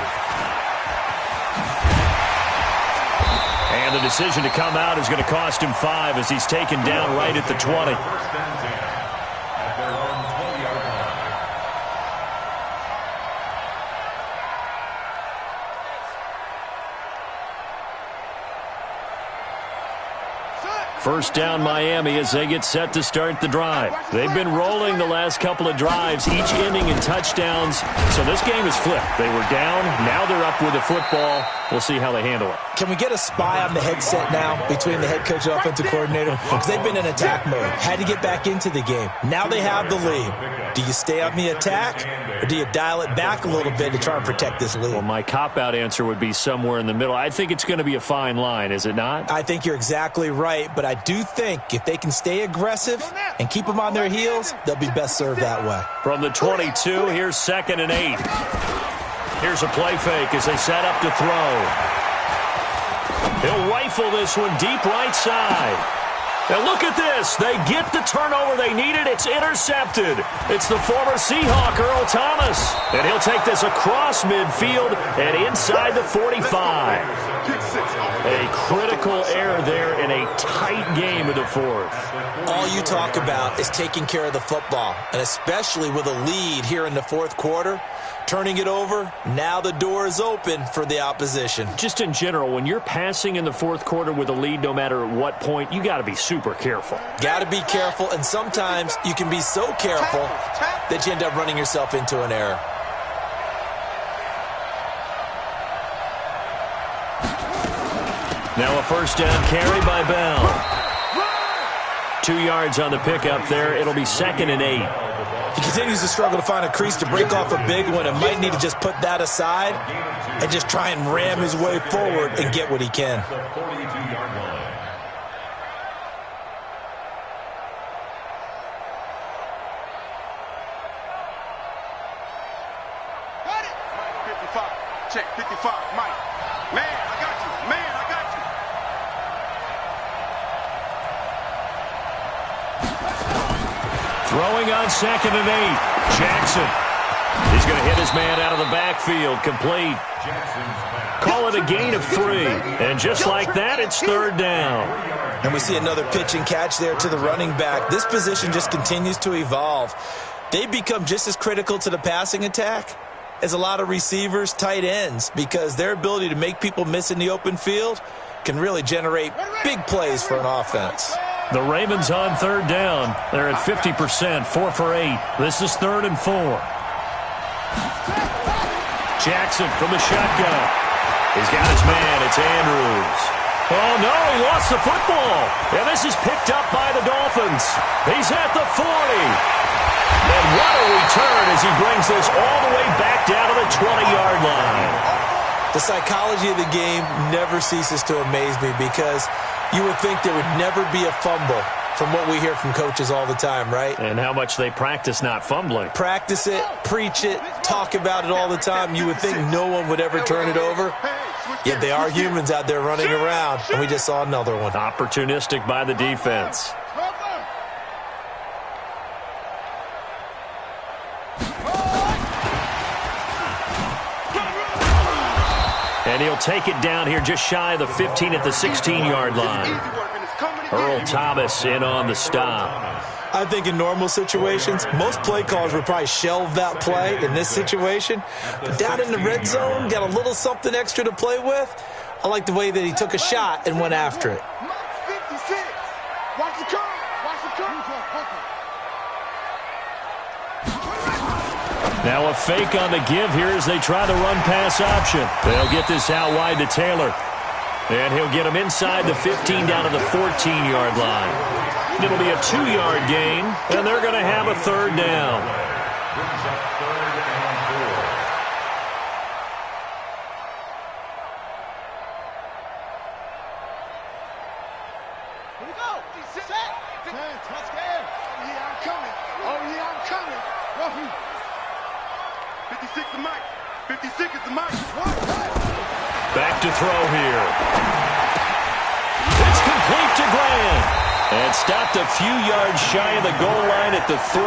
Speaker 2: And the decision to come out is going to cost him 5 as he's taken down right at the 20. First down Miami as they get set to start the drive. They've been rolling the last couple of drives, each ending in touchdowns. So this game is flipped. They were down. Now they're up with the football. We'll see how they handle it.
Speaker 3: Can we get a spy on the headset now between the head coach and offensive coordinator? Because they've been in attack mode. Had to get back into the game. Now they have the lead. Do you stay on the attack or do you dial it back a little bit to try and protect this lead?
Speaker 2: Well, my cop-out answer would be somewhere in the middle. I think it's going to be a fine line, is it not?
Speaker 3: I think you're exactly right, but I do think if they can stay aggressive and keep them on their heels, they'll be best served that way.
Speaker 2: From the 22, here's 2nd and 8. Here's a play fake as they set up to throw. He'll rifle this one deep right side. And look at this. They get the turnover they needed. It's intercepted. It's the former Seahawk, Earl Thomas. And he'll take this across midfield and inside the 45. A critical error there in a tight game of the fourth.
Speaker 3: All you talk about is taking care of the football, and especially with a lead here in the fourth quarter. Turning it over, now the door is open for the opposition.
Speaker 2: Just in general, when you're passing in the fourth quarter with a lead, no matter at what point, you got to be super careful.
Speaker 3: Got to be careful, and sometimes you can be so careful that you end up running yourself into an error.
Speaker 2: Now a first down carry by Bell. 2 yards on the pickup there. It'll be 2nd and 8.
Speaker 3: He continues to struggle to find a crease to break off a big one and might need to just put that aside and just try and ram his way forward and get what he can.
Speaker 1: Got it. 55. Check 55. Mike. Man, I got you. Man, I got you.
Speaker 2: Throwing on 2nd and 8. Jackson. He's going to hit his man out of the backfield. Complete. Call it a gain of 3. And just like that, it's 3rd down.
Speaker 3: And we see another pitch and catch there to the running back. This position just continues to evolve. They've become just as critical to the passing attack as a lot of receivers, tight ends, because their ability to make people miss in the open field can really generate big plays for an offense.
Speaker 2: The Ravens on 3rd down. They're at 50%, 4 for 8. This is 3rd and 4. Jackson from the shotgun. He's got his man. It's Andrews. Oh, no, he lost the football. And this is picked up by the Dolphins. He's at the 40. And what a return as he brings this all the way back down to the 20-yard line.
Speaker 3: The psychology of the game never ceases to amaze me because you would think there would never be a fumble from what we hear from coaches all the time, right?
Speaker 5: And how much they practice not fumbling.
Speaker 3: Practice it, preach it, talk about it all the time. You would think no one would ever turn it over. Yet they are humans out there running around, and we just saw another one.
Speaker 5: Opportunistic by the defense. And he'll take it down here just shy of the 15 at the 16-yard line. Earl Thomas in on the stop.
Speaker 3: I think in normal situations, most play callers would probably shelve that play in this situation. But down in the red zone, got a little something extra to play with. I like the way that he took a shot and went after it.
Speaker 1: Watch the curve. Watch the curve.
Speaker 5: Now a fake on the give here as they try the run-pass option. They'll get this out wide to Taylor. And he'll get him inside the 15 down to the 14-yard line. It'll be a 2-yard gain, and they're going to have a third down.
Speaker 4: Brings up third and 4.
Speaker 1: Here we go. Set. Touchdown. Oh, yeah, I'm coming. Oh, yeah, I'm coming. 56 is Mike. 56 is the Mike.
Speaker 5: Back to throw here. It's complete to Graham. And stopped a few yards shy of the goal line at the 3.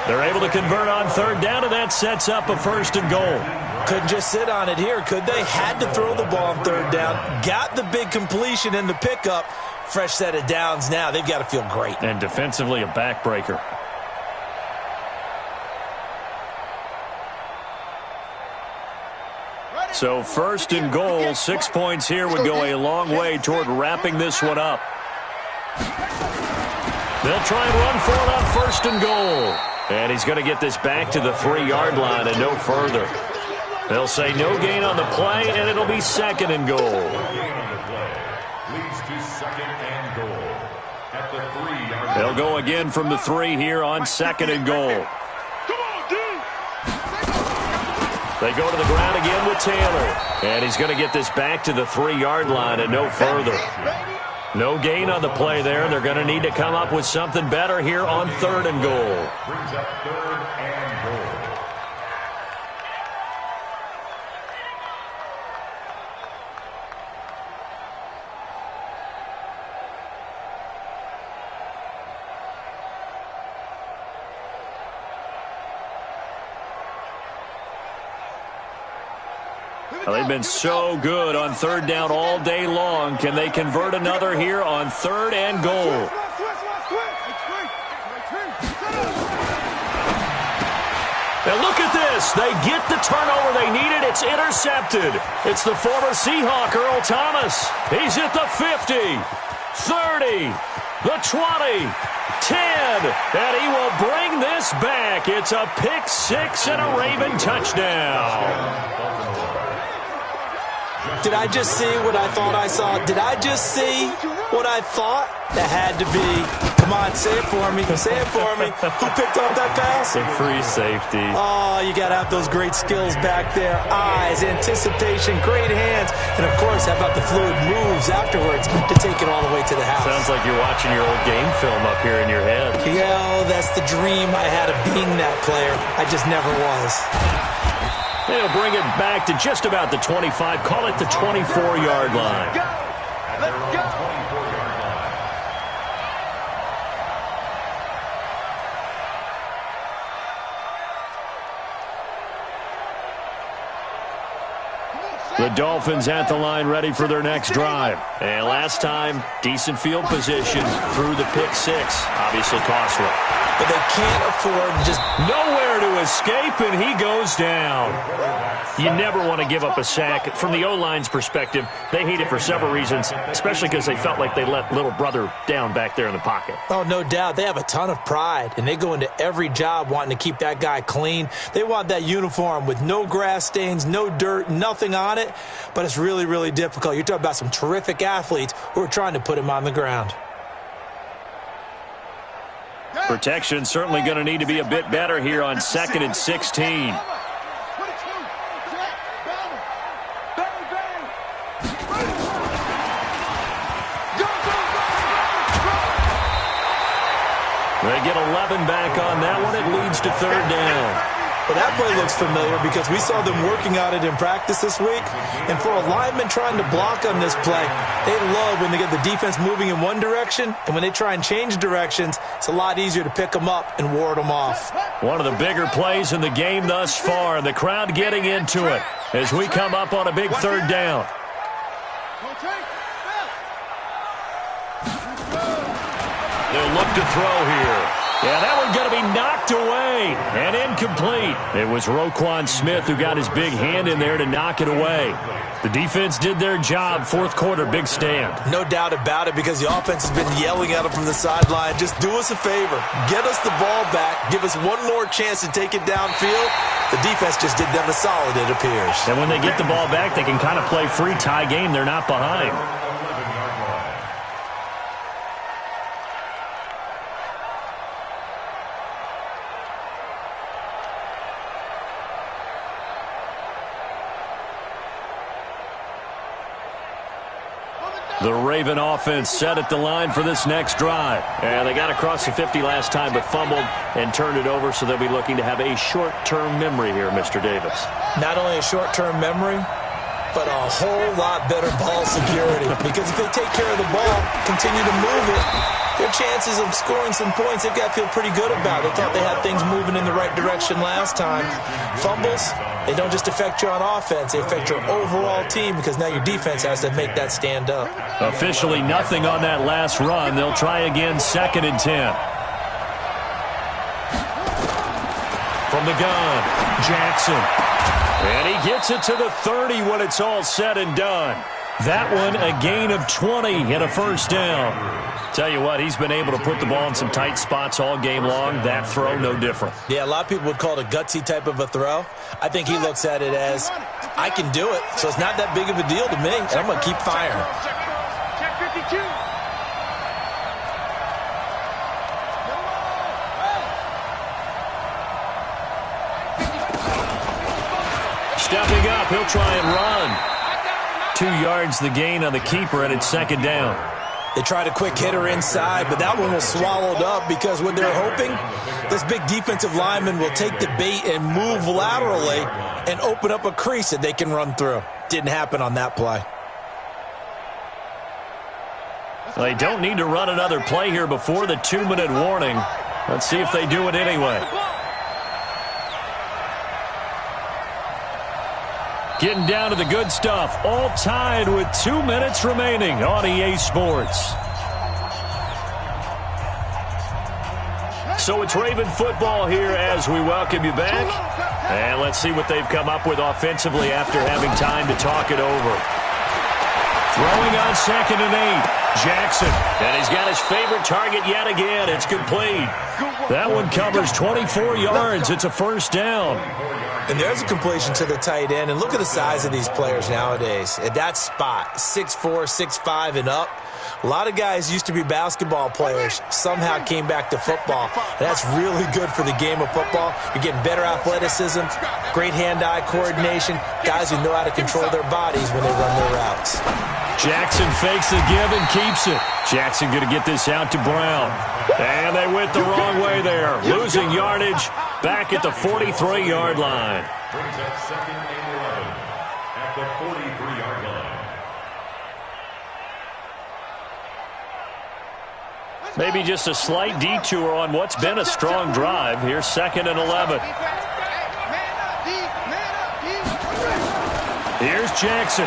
Speaker 5: They're able to convert on third down, and that sets up a first and goal.
Speaker 3: Couldn't just sit on it here, could they? Had to throw the ball on third down. Got the big completion in the pickup. Fresh set of downs now. They've got to feel great.
Speaker 5: And defensively, a backbreaker. So first and goal, 6 points here would go a long way toward wrapping this one up. They'll try and run for it on first and goal. And he's going to get this back to the 3-yard line and no further. They'll say no gain on the play, and it'll be second and goal.
Speaker 4: Leads to second and goal at the 3-yard line.
Speaker 5: They'll go again from the 3 here on second and goal. They go to the ground again with Taylor. And he's going to get this back to the 3-yard line and no further. No gain on the play there. They're going to need to come up with something better here on third and goal.
Speaker 4: Brings up third and goal.
Speaker 5: Well, they've been so good on third down all day long. Can they convert another here on third and goal? Now look at this. They get the turnover they needed. It's intercepted. It's the former Seahawk, Earl Thomas. He's at the 50, 30, the 20, 10, and he will bring this back. It's a pick six and a Raven touchdown.
Speaker 3: Did I just see what I thought I saw? Did I just see what I thought? That had to be. Come on, say it for me. Say it for me. Who picked up that pass?
Speaker 5: The free safety.
Speaker 3: Oh, you got to have those great skills back there. Eyes, anticipation, great hands. And, of course, how about the fluid moves afterwards to take it all the way to the house?
Speaker 5: Sounds like you're watching your old game film up here in your head.
Speaker 3: Yeah, that's the dream I had of being that player. I just never was.
Speaker 5: They'll bring it back to just about the 25. Call it the 24-yard line.
Speaker 1: Let's go.
Speaker 4: 24-yard line.
Speaker 5: The Dolphins at the line ready for their next drive. And last time, decent field position through the pick six. Obviously costly.
Speaker 3: But they can't afford just
Speaker 5: nowhere to escape, and he goes down. You never want to give up a sack. From the O-line's perspective, they hate it for several reasons, especially because they felt like they let little brother down back there in the pocket.
Speaker 3: Oh, no doubt. They have a ton of pride, and they go into every job wanting to keep that guy clean. They want that uniform with no grass stains, no dirt, nothing on it. But it's really, really difficult. You're talking about some terrific athletes who are trying to put him on the ground.
Speaker 5: Protection certainly going to need to be a bit better here on 2nd and 16. They get 11 back on that one. It leads to third down.
Speaker 3: Well, that play looks familiar because we saw them working on it in practice this week. And for a lineman trying to block on this play, they love when they get the defense moving in one direction. And when they try and change directions, it's a lot easier to pick them up and ward them off.
Speaker 5: One of the bigger plays in the game thus far. And the crowd getting into it as we come up on a big third down. They'll look to throw here. Yeah, that one's going to be knocked away and incomplete. It was Roquan Smith who got his big hand in there to knock it away. The defense did their job. Fourth quarter, big stand.
Speaker 3: No doubt about it because the offense has been yelling at them from the sideline. Just do us a favor. Get us the ball back. Give us one more chance to take it downfield. The defense just did them a solid, it appears.
Speaker 5: And when they get the ball back, they can kind of play free tie game. They're not behind. The Raven offense set at the line for this next drive. And they got across the 50 last time but fumbled and turned it over, so they'll be looking to have a short-term memory here, Mr. Davis.
Speaker 3: Not only a short-term memory, but a whole lot better ball security. Because if they take care of the ball, continue to move it, their chances of scoring some points, they've got to feel pretty good about. They thought they had things moving in the right direction last time. Fumbles, they don't just affect you on offense, they affect your overall team because now your defense has to make that stand up.
Speaker 5: Officially nothing on that last run. They'll try again, 2nd and 10. From the gun, Jackson. And he gets it to the 30 when it's all said and done. That one a gain of 20 and a first down. Tell you what, he's been able to put the ball in some tight spots all game long. That throw, no different.
Speaker 3: Yeah, a lot of people would call it a gutsy type of a throw. I think he looks at it as, I can do it, so it's not that big of a deal to me, and I'm going to keep firing.
Speaker 1: Check 52.
Speaker 5: Stepping up, he'll try and run. 2 yards the gain on the keeper, and it's 2nd down.
Speaker 3: They tried a quick hitter inside, but that one was swallowed up because what they're hoping, this big defensive lineman will take the bait and move laterally and open up a crease that they can run through. Didn't happen on that play.
Speaker 5: They don't need to run another play here before the 2-minute warning. Let's see if they do it anyway. Getting down to the good stuff. All tied with 2 minutes remaining on EA Sports. So it's Raven football here as we welcome you back. And let's see what they've come up with offensively after having time to talk it over. Throwing on 2nd and 8. Jackson. And he's got his favorite target yet again. It's complete. That one covers 24 yards. It's a first down.
Speaker 3: And there's a completion to the tight end. And look at the size of these players nowadays. At that spot, 6'4", 6'5", and up. A lot of guys used to be basketball players, somehow came back to football. And that's really good for the game of football. You're getting better athleticism, great hand-eye coordination, guys who know how to control their bodies when they run their routes.
Speaker 5: Jackson fakes the give and keeps it. Jackson going to get this out to Brown. And they went the wrong way there. Losing yardage back at the 43-yard line.
Speaker 4: Brings up 2nd and 11 at the 43-yard line.
Speaker 5: Maybe just a slight detour on what's been a strong drive. Here's 2nd and 11. Here's Jackson.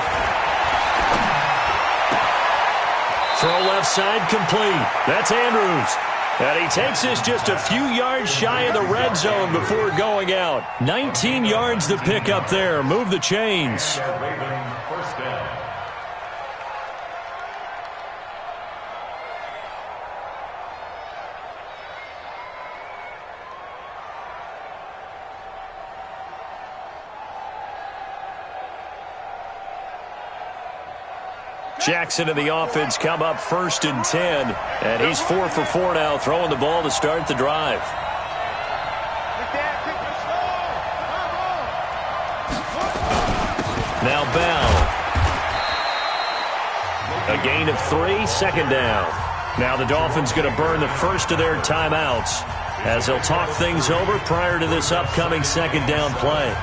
Speaker 5: Throw left side complete. That's Andrews. And he takes this just a few yards shy of the red zone before going out. 19 yards to pick up there. Move the chains.
Speaker 4: Raven, first down.
Speaker 5: Jackson and the offense come up 1st and 10. And he's 4 for 4 now, throwing the ball to start the drive. Now Bell. A gain of 3, 2nd down. Now the Dolphins going to burn the first of their timeouts as they'll talk things over prior to this upcoming second down play.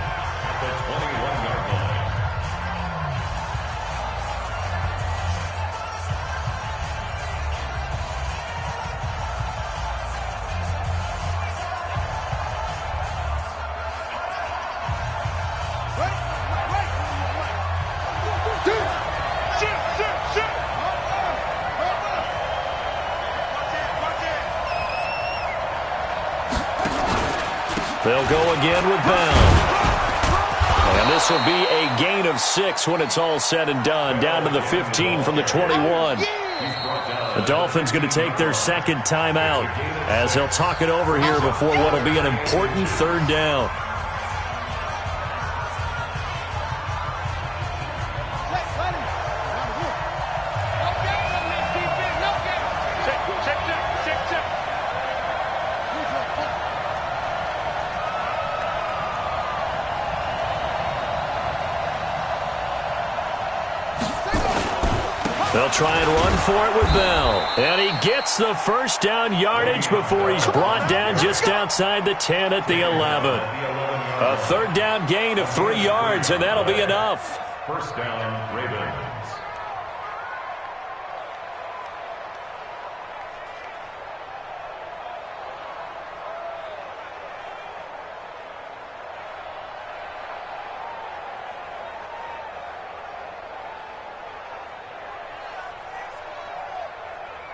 Speaker 5: They'll go again with Bell. And this will be a gain of 6 when it's all said and done, down to the 15 from the 21. The Dolphins going to take their second timeout as they'll talk it over here before what will be an important third down. They'll try and run for it with Bell. And he gets the first down yardage before he's brought down just outside the 10 at the 11. A third down gain of 3 yards, and that'll be enough.
Speaker 4: First down, Ravens.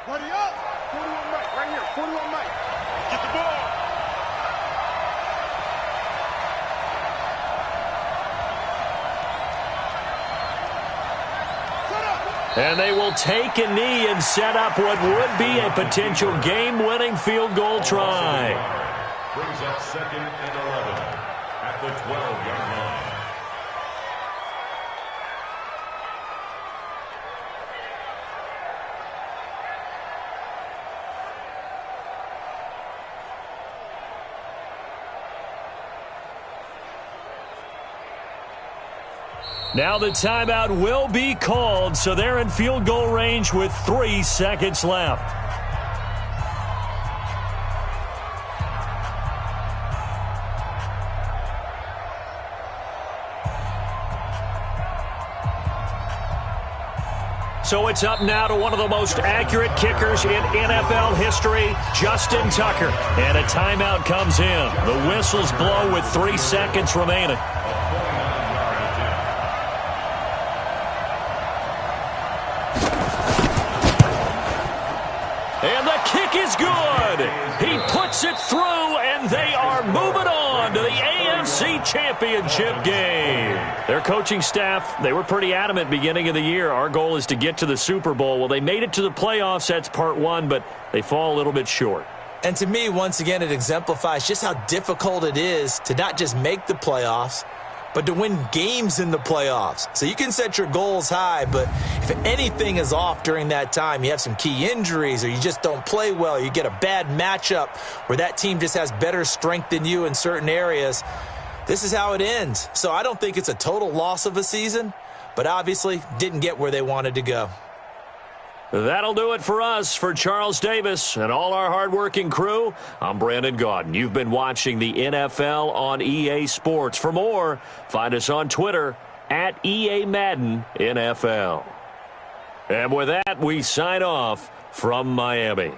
Speaker 1: Buddy up! 41 Mike, right here, 41 Mike. Get the ball!
Speaker 5: And they will take a knee and set up what would be a potential game-winning field goal try.
Speaker 4: Brings up second and 11 at the 12-yard line.
Speaker 5: Now the timeout will be called, so they're in field goal range with 3 seconds left. So it's up now to one of the most accurate kickers in NFL history, Justin Tucker. And a timeout comes in. The whistles blow with 3 seconds remaining. And the kick is good. He puts it through, and they are moving on to the AFC Championship game. Their coaching staff, they were pretty adamant beginning of the year. Our goal is to get to the Super Bowl. Well, they made it to the playoffs. That's part 1, but they fall a little bit short.
Speaker 3: And to me, once again, it exemplifies just how difficult it is to not just make the playoffs, but to win games in the playoffs. So you can set your goals high, but if anything is off during that time, you have some key injuries or you just don't play well, you get a bad matchup where that team just has better strength than you in certain areas, this is how it ends. So I don't think it's a total loss of a season, but obviously didn't get where they wanted to go.
Speaker 5: That'll do it for us. For Charles Davis and all our hardworking crew, I'm Brandon Gaudin. You've been watching the NFL on EA Sports. For more, find us on Twitter at EA Madden NFL. And with that, we sign off from Miami.